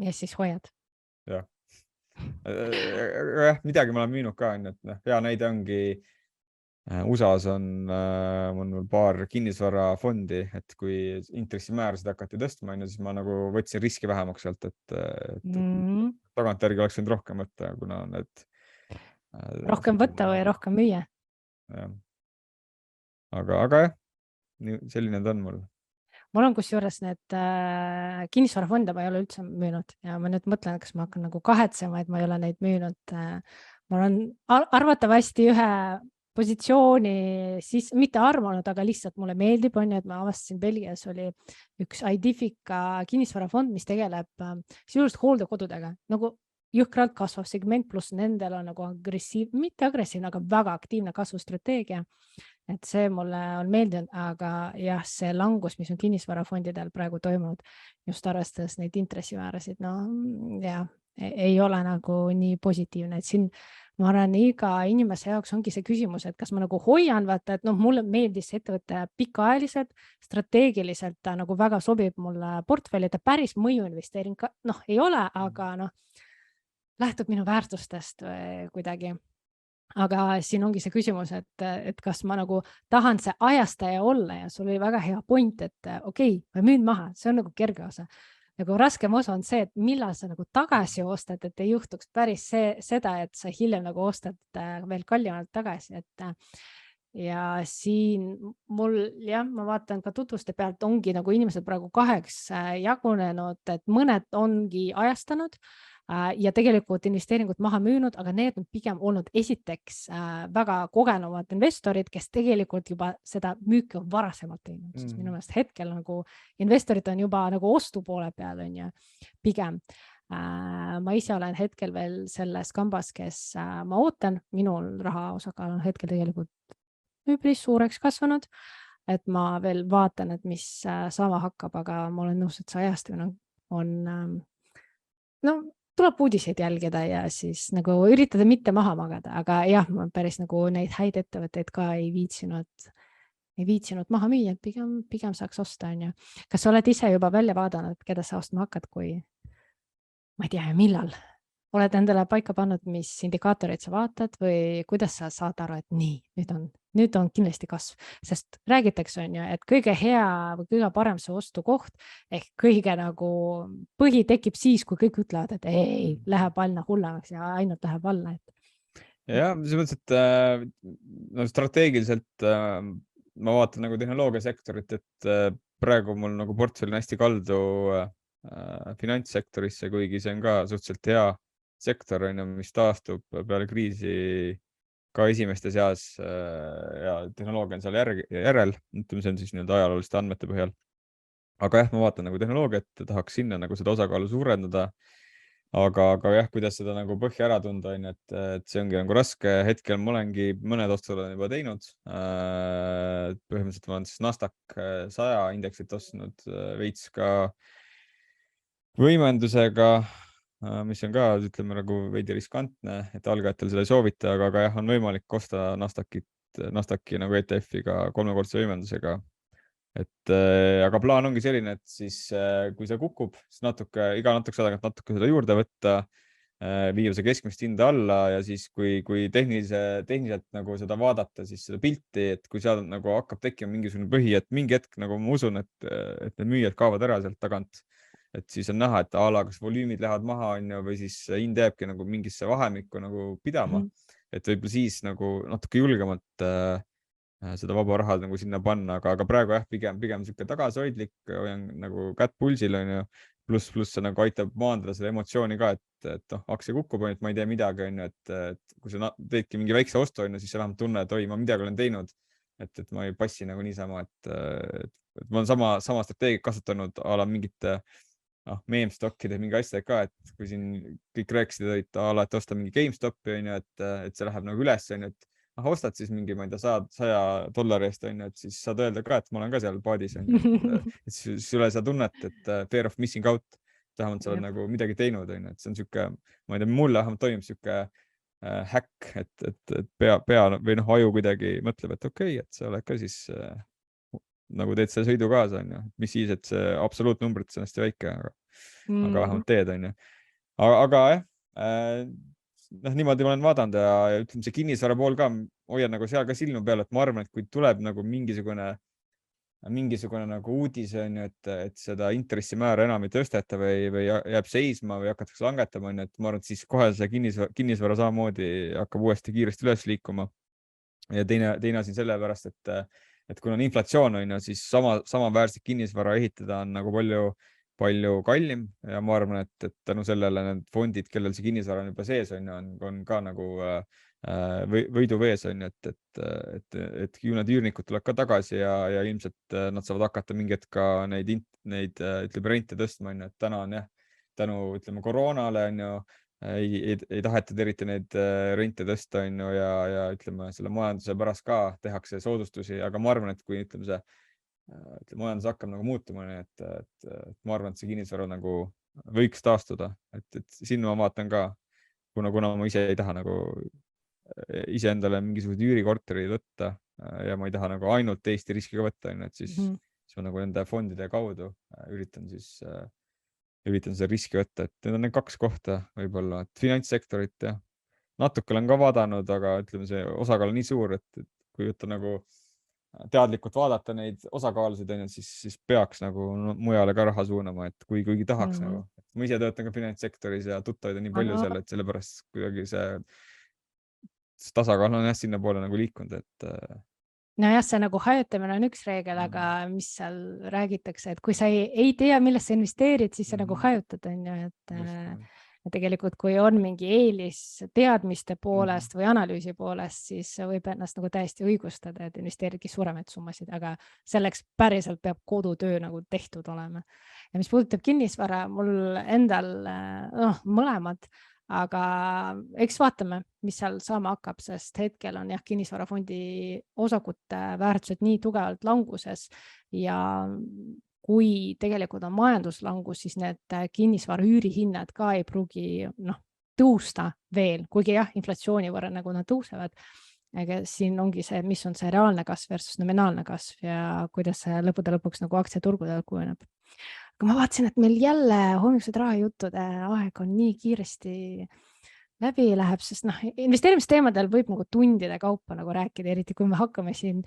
Ja siis hoiad. Jah. Midagi ma olen müünud ka, et hea näide ongi USA-s on mul paar kinnisvarafondi, et kui intressimäärasid hakati tõstma, siis ma nagu võtsin riski vähemaks sealt, et tagantjärgi oleks võinud rohkem võtta, kuna need rohkem võtta või rohkem müüa. Ja. Aga jah, selline ta on mul. Mul on kusjuures need kinnisvarafonde ma ei ole üldse müünud ja ma nüüd mõtlen, kas ma hakkan nagu kahetsema, et ma ei ole neid müünud. Ma olen arvatavasti ühe positsiooni siis mitte arvanud, aga lihtsalt mulle meeldib, et ma avastasin Belgias oli üks Aidifica kinnisvarafond, mis tegeleb sisuliselt hooldekodudega, nagu jõhkralt kasvav segment, pluss nendel on nagu mitte agressiivne, aga väga aktiivne kasvustrateegia. Et see mulle on meeldinud, aga jah, see langus, mis on kinnisvarafondidel praegu toimunud, just arvestades neid intressimäärasid, no jah, ei ole nagu nii positiivne, et siin ma arvan, iga inimese jaoks ongi see küsimus, et kas ma nagu hoian, vaata, et mulle meeldis ettevõtte pikaajaliselt, strateegiliselt ta nagu väga sobib mulle portfelli, ta päris mõju investeering ka, ei ole, aga lähtub minu väärtustest kuidagi. Aga siin ongi see küsimus, et kas ma nagu tahan see ajastaja olla ja sul oli väga hea point, et okei, ma müün maha, see on nagu kerge osa. Nagu raskem osa on see, et millal sa nagu tagasi ostad, et ei juhtuks päris seda, et sa hiljem nagu ostad veel kallimalt tagasi, ja siin mul jah, ma vaatan ka tutvuste pealt ongi nagu inimesed praegu kaheks jagunenud, et mõned ongi ajastanud ja tegelikult investeeringut maha müünud, aga need on pigem olnud esiteks väga kogenuvad investorid, kes tegelikult juba seda müüki on varasemalt teinud, sest minu meelest hetkel nagu investorid on juba nagu ostu poole peal on ju pigem. Ma ise olen hetkel veel selles kambas, kes ma ootan, minul raha osakaal on hetkel tegelikult üpris suureks kasvanud, et ma veel vaatan, et mis saama hakkab, aga ma olen nõus, et see ajastamine on tuleb uudiseid jälgida ja siis nagu üritada mitte maha magada, aga jah, ma päris nagu neid häid ettevõtteid ka ei viitsinud maha müüa, et pigem saaks osta, on ju. Kas sa oled ise juba välja vaadanud, keda sa ostma hakkad, kui ma ei tea, millal? Oled endale paika pannud, mis indikaatoreid sa vaatad või kuidas sa saad aru, et nii, nüüd on kindlasti kasv, sest räägitakse on ju, et kõige hea või kõige parem see ostukoht ehk kõige nagu põhi tekib siis, kui kõik ütlevad, et ei, läheb alla hullemaks ja ainult läheb alla. Ja, selles mõttes, et strateegiliselt ma vaatan nagu tehnoloogiasektorit, et praegu mul nagu portfell on hästi kaldu finantssektorisse, kuigi see on ka suhteliselt hea sektor, mis taastub peale kriisi ka esimeste seas ja tehnoloogia on seal järel, ütleme, see on siis ajalooliste andmete põhjal. Aga jah, ma vaatan nagu tehnoloogiat, tahaks sinna nagu seda osakaalu suurendada, aga jah, kuidas seda nagu põhja ära tunda, et see ongi nagu raske. Hetkel ma olengi mõned ostud olen juba teinud. Põhimõtteliselt ma olen siis Nasdaq 100 indeksit ostnud veits ka võimendusega, mis on ka, ütleme, nagu veidi riskantne, et algajatel seda ei soovita, aga jah, on võimalik osta Nasdaqi nagu ETF-iga 3-kordse võimendusega. Aga plaan ongi selline, et siis kui see kukub, siis iga natukese aega natuke seda juurde võtta, viia see keskmist hinda alla ja siis kui tehniliselt nagu seda vaadata, siis seda pilti, et kui seal nagu hakkab tekkima mingisugune põhi, et mingi hetk nagu ma usun, et need müüjad kaovad ära sealt tagant. Et siis on näha, et kas volüümid lähevad maha või siis hind jääbki nagu mingisse vahemikku nagu pidama, et võib-olla siis nagu natuke julgemalt seda vaba raha nagu sinna panna, aga praegu jah, pigem siuke tagasihoidlik, hoian nagu kätt pulsil on ju, pluss see nagu aitab maandada seda emotsiooni ka, et aktsia kukub, et ma ei tee midagi, on ju, et kui sa teedki mingi väikse ostu, on ju, siis sa vähemalt tunned, et oi, ma midagi olen teinud, et ma ei passi nagu niisama, et ma olen sama strateegiat kasutanud a la mingite meemstokkide mingi asjad ka, et kui siin kõik rääkisid, et et osta mingi GameStopi, on ju, et see läheb nagu üles, on ju, et ostad siis mingi, ma ei tea, $100 eest, on ju, et siis saad öelda ka, et ma olen ka seal paadis, on ju, et siis üle sa tunnet, et fear of missing out, vähemalt sa oled nagu midagi teinud, on ju, et see on siuke, ma ei tea, mulle vähemalt toimib siuke häkk, et pea või aju kuidagi mõtleb, et okei, et sa oled ka siis nagu teed selle sõidu kaasa, on ju, mis siis, et see absoluutnumbrid on hästi väike, aga vähemalt teed, on ju. Aga jah, niimoodi ma olen vaadanud ja ütleme, see kinnisvara pool ka hoian nagu seal ka silma peal, et ma arvan, et kui tuleb nagu mingisugune nagu uudis on ju, et seda intressimäära enam ei tõsteta või jääb seisma või hakatakse langetama, on ju, et ma arvan, et siis kohe see kinnisvara samamoodi hakkab uuesti kiiresti üles liikuma. Ja teine asi sellepärast, et kuna on inflatsioon, on ju, siis samaväärselt kinnisvara ehitada on nagu palju kallim ja ma arvan, et tänu sellele need fondid, kellel see kinnisvara on juba sees, on ka nagu võiduvees, on ju, et ju need üürnikud tuleb ka tagasi ja ilmselt nad saavad hakata mingi hetk ka neid ütleme, rente tõstma, on ju, et täna on jah, tänu ütleme koroonale on ju, ei tahetud eriti neid rente tõsta, on ju, ja ütleme selle majanduse pärast ka tehakse soodustusi, aga ma arvan, et kui ütleme majandus hakkab nagu muutuma, et ma arvan, et see kinnisvara nagu võiks taastuda, et sinna ma vaatan ka, kuna ma ise ei taha nagu ise endale mingisugused üürikorteri võtta ja ma ei taha nagu ainult Eesti riskiga võtta, et siis ma nagu nende fondide kaudu üritan seda riski võtta, et need on need kaks kohta võib-olla, et finantssektorit ja natuke olen ka vaadanud, aga ütleme, see osakaal on nii suur, et kui võtta nagu teadlikult vaadata neid osakaalusid, siis peaks nagu mujale ka raha suunama, et kuigi tahaks nagu. Ma ise töötan ka finantssektoris ja tuttavaid on nii palju seal, et sellepärast kuidagi see tasakaal on jah sinna poole nagu liikunud, et nojah, see nagu hajutamine on üks reegel, aga mis seal räägitakse, et kui sa ei tea, millest sa investeerid, siis sa nagu hajutad, on ju, et tegelikult, kui on mingi eelis teadmiste poolest või analüüsi poolest, siis võib ennast nagu täiesti õigustada, et investeeridki suuremaid summasid, aga selleks päriselt peab kodutöö nagu tehtud olema. Ja mis puudutab kinnisvara, mul endal mõlemad, aga eks vaatame, mis seal saama hakkab, sest hetkel on jah, kinnisvarafondi osakute väärtused nii tugevalt languses ja kui tegelikult on majanduslangus, siis need kinnisvara üürihinnad ka ei pruugi tõusta veel, kuigi jah, inflatsiooni võrra nagu nad tõusevad. Aga siin ongi see, mis on see reaalne kasv versus nominaalne kasv ja kuidas see lõppude lõpuks nagu aktsiaturgudel kujuneb. Aga ma vaatasin, et meil jälle hommikused rahajuttude aeg on nii kiiresti läbi läheb, sest investeerimisteemadel võib nagu tundide kaupa nagu rääkida, eriti kui me hakkame siin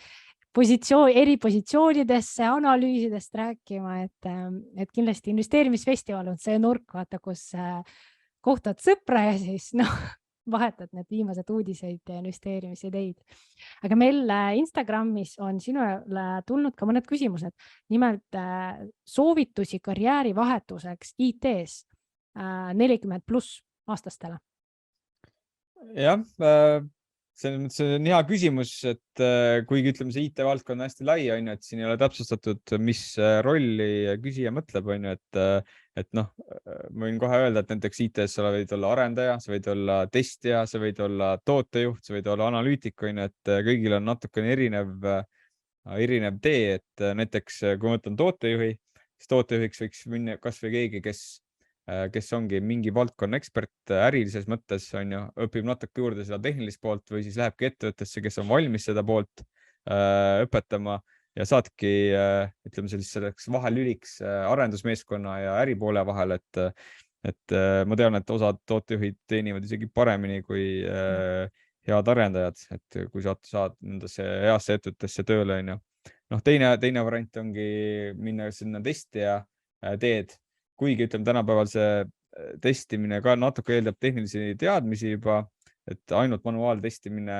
eri positsioonidesse, analüüsidest rääkima, et kindlasti investeerimisfestival on see nurk, vaata, kus kohtad sõpra ja siis vahetad need viimased uudiseid ja investeerimisideid. Aga meil Instagramis on sinule tulnud ka mõned küsimused, nimelt soovitusi karjäärivahetuseks IT-s 40+ aastastele. Jah, see on hea küsimus, et kuigi ütleme, see IT-valdkond on hästi lai, on ju, et siin ei ole täpsustatud, mis rolli küsija mõtleb, on ju, et ma võin kohe öelda, et näiteks IT-s sa võid olla arendaja, sa võid olla testija, sa võid olla tootejuht, sa võid olla analüütik, on ju, et kõigil on natukene erinev tee, et näiteks kui ma mõtlen tootejuhi, siis tootejuhiks võiks minna kas või keegi, kes ongi mingi valdkonna ekspert ärilises mõttes, on ju, õpib natuke juurde seda tehnilist poolt või siis lähebki ettevõttesse, kes on valmis seda poolt õpetama ja saadki, ütleme selleks vahelüliks arendusmeeskonna ja äripoole vahel, et ma tean, et osad tootejuhid teenivad isegi paremini kui head arendajad, et kui saad nendesse heasse ettevõttesse tööle, on ju. Teine variant ongi minna sinna testija teed, kuigi ütleme, tänapäeval see testimine ka natuke eeldab tehnilisi teadmisi juba, et ainult manuaaltestimine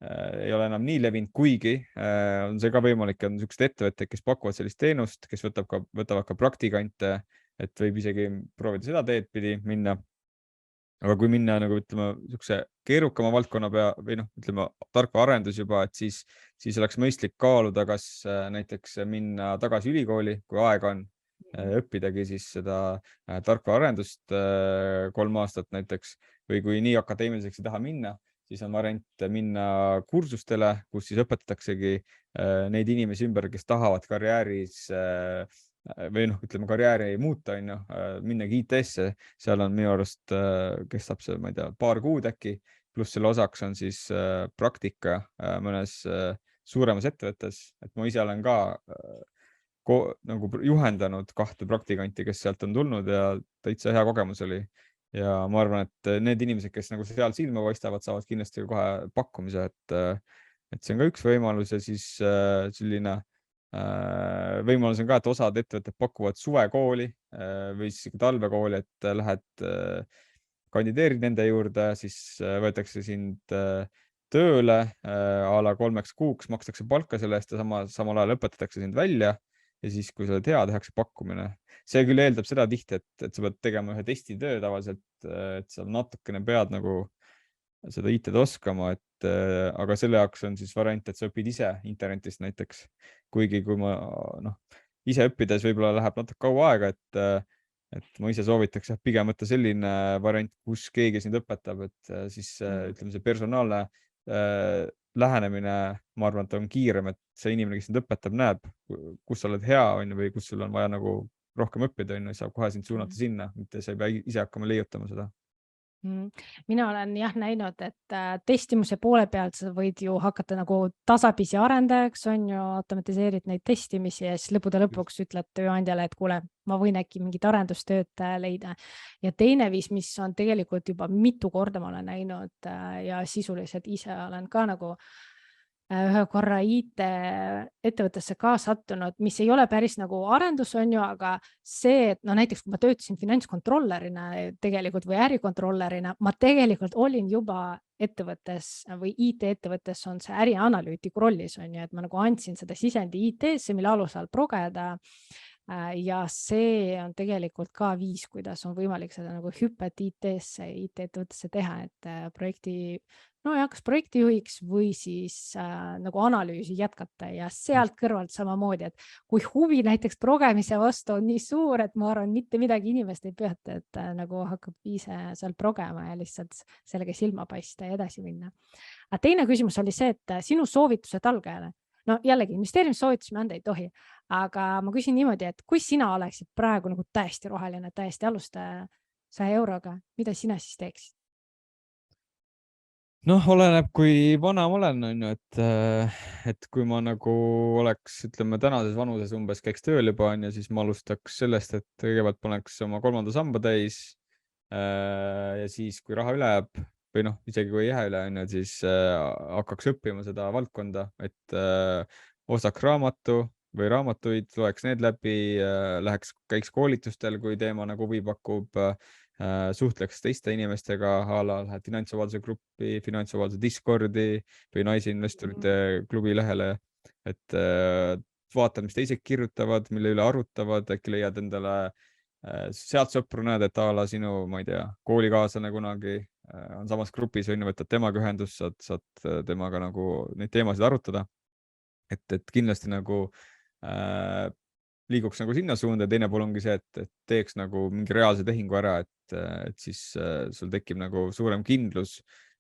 ei ole enam nii levinud, kuigi on see ka võimalik, on niisugused ettevõtted, kes pakuvad sellist teenust, kes võtavad ka praktikante, et võib isegi proovida seda teed pidi minna. Aga kui minna nagu ütleme niisuguse keerukama valdkonna või ütleme tarkvaraarendus juba, et siis oleks mõistlik kaaluda, kas näiteks minna tagasi ülikooli, kui aega on, õppidagi siis seda tarkvaraarendust 3 aastat näiteks, või kui nii akadeemiliseks ei taha minna, siis on variant minna kursustele, kus siis õpetataksegi neid inimesi ümber, kes tahavad karjääris või ütleme karjääri ei muuta, minnagi IT-sse, seal on minu arust, kestab see, ma ei tea, paar kuud äkki, pluss selle osaks on siis praktika mõnes suuremas ettevõttes, et ma ise olen ka nagu juhendanud 2 praktikanti, kes sealt on tulnud ja täitsa hea kogemus oli. Ja ma arvan, et need inimesed, kes nagu seal silma paistavad, saavad kindlasti kohe pakkumise, et see on ka üks võimalus ja siis selline võimalus on ka, et osad ettevõtted pakuvad suvekooli või siis talvekooli, et lähed kandideerid nende juurde, siis võetakse sind tööle a la 3 kuuks, makstakse palka selle eest ja samal ajal õpetatakse sind välja ja siis, kui sa oled hea, tehakse pakkumine. See küll eeldab seda tihti, et sa pead tegema ühe testitöö tavaliselt, et sa natukene pead nagu seda IT-d oskama, aga selle jaoks on siis variant, et sa õpid ise internetist näiteks. Kuigi kui ma ise õppides võib-olla läheb natuke kaua aega, et ma ise soovitaks pigem võtta selline variant, kus keegi sind õpetab, et siis ütleme see personaalne lähenemine, ma arvan, et on kiirem, et see inimene, kes sind õpetab, näeb, kus sa oled hea või kus sul on vaja nagu rohkem õppida, saab kohe sind suunata sinna, mitte sa ei pea ise hakkama leiutama seda. Mina olen näinud, et testimise poole pealt sa võid ju hakata nagu tasapisi arendajaks, on ju, automatiseerid neid testimisi ja siis lõppude lõpuks ütled tööandjale, et kuule, ma võin äkki mingit arendustööd leida. Ja teine viis, mis on tegelikult juba mitu korda ma olen näinud ja sisuliselt ise olen ka nagu ühe korra IT-ettevõttesse ka sattunud, mis ei ole päris nagu arendus, on ju, aga see, et näiteks kui ma töötasin finantskontrollerina tegelikult või ärikontrollerina, ma tegelikult olin juba ettevõttes või IT-ettevõttes on see ärianalüütiku rollis, on ju, et ma nagu andsin seda sisendi IT-sse, mille alusel progeda ja see on tegelikult ka viis, kuidas on võimalik seda nagu hüpet IT-sse, IT-ettevõttesse teha, et kas projektijuhiks või siis nagu analüüsi jätkata ja sealt kõrvalt samamoodi, et kui huvi näiteks progemise vastu on nii suur, et ma arvan, mitte midagi inimest ei peata, et nagu hakkab ise seal progema ja lihtsalt sellega silma paista ja edasi minna. Aga teine küsimus oli see, et sinu soovitused algajale. No jällegi, investeerimissoovitus me anda ei tohi, aga ma küsin niimoodi, et kui sina oleksid praegu nagu täiesti roheline, täiesti alustaja 100 euroga, mida sina siis teeksid? Oleneb, kui vana ma olen, on ju, et kui ma nagu oleks, ütleme, tänases vanuses umbes käiks tööl juba, on ju, siis ma alustaks sellest, et kõigepealt paneks oma 3. samba täis ja siis, kui raha üle jääb või isegi kui ei jää üle, on ju, siis hakkaks õppima seda valdkonda, et ostaks raamatu või raamatuid, loeks need läbi, käiks koolitustel, kui teema nagu huvi pakub, suhtleks teiste inimestega, lähed finantsvabaduse gruppi, finantsvabaduse Discordi või naisinvestorite klubi lehele, et vaatad, mis teised kirjutavad, mille üle arutavad, äkki leiad endale sealt sõpru, näed, et sinu, ma ei tea, koolikaaslane kunagi on samas grupis, võtad temaga ühendust, saad temaga nagu neid teemasid arutada. Et kindlasti nagu liiguks nagu sinna suunda ja teine pool ongi see, et teeks nagu mingi reaalse tehingu ära, et siis sul tekib nagu suurem kindlus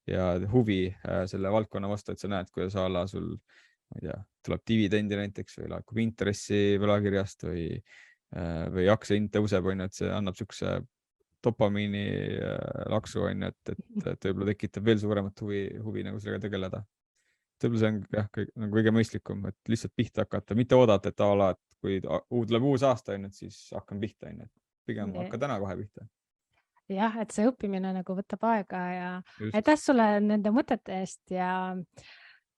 ja huvi selle valdkonna vastu, et sa näed, kuidas sul, ma ei tea, tuleb dividendi näiteks või laekub intressi võlakirjast või aktsiahind tõuseb, on ju, et see annab niisuguse dopamiini laksu, on ju, et võib-olla tekitab veel suuremat huvi nagu sellega tegeleda. Võib-olla see on kõige mõistlikum, et lihtsalt pihta hakata, mitte oodata, et kui tuleb uus aasta, on, et siis hakkan pihta, on, et pigem hakka täna kohe pihta. Jah, et see õppimine nagu võtab aega ja aitäh sulle nende mõtete eest ja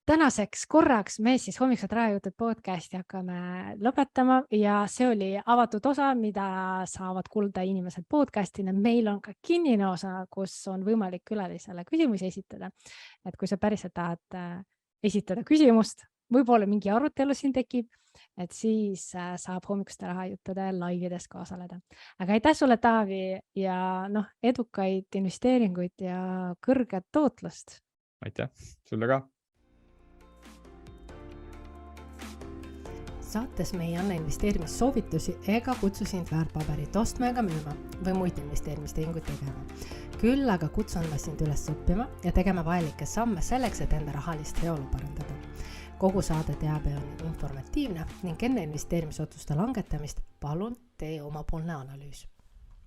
tänaseks korraks me siis Hommikused Rahajutud podcasti hakkame lõpetama ja see oli avatud osa, mida saavad kuulda inimesed podcastina. Meil on ka kinnine osa, kus on võimalik külalisele küsimusi esitada. Et kui sa päriselt tahad esitada küsimust, võib-olla mingi arutelu siin tekib, et siis saab hommikuste rahajuttude laivides ka osaleda. Aga aitäh sulle, Taavi, ja edukaid investeeringuid ja kõrget tootlust. Aitäh, sulle ka. Saates me ei anna investeerimissoovitusi ega kutsu sind väärtpaberit ostma ega müüma või muid investeerimistehinguid tegema. Küll aga kutsun ma sind üles õppima ja tegema vajalikke samme selleks, et enda rahalist heaolu parandada. Kogu saade teabe on informatiivne ning enne investeerimisotsuste langetamist palun tee omapoolne analüüs.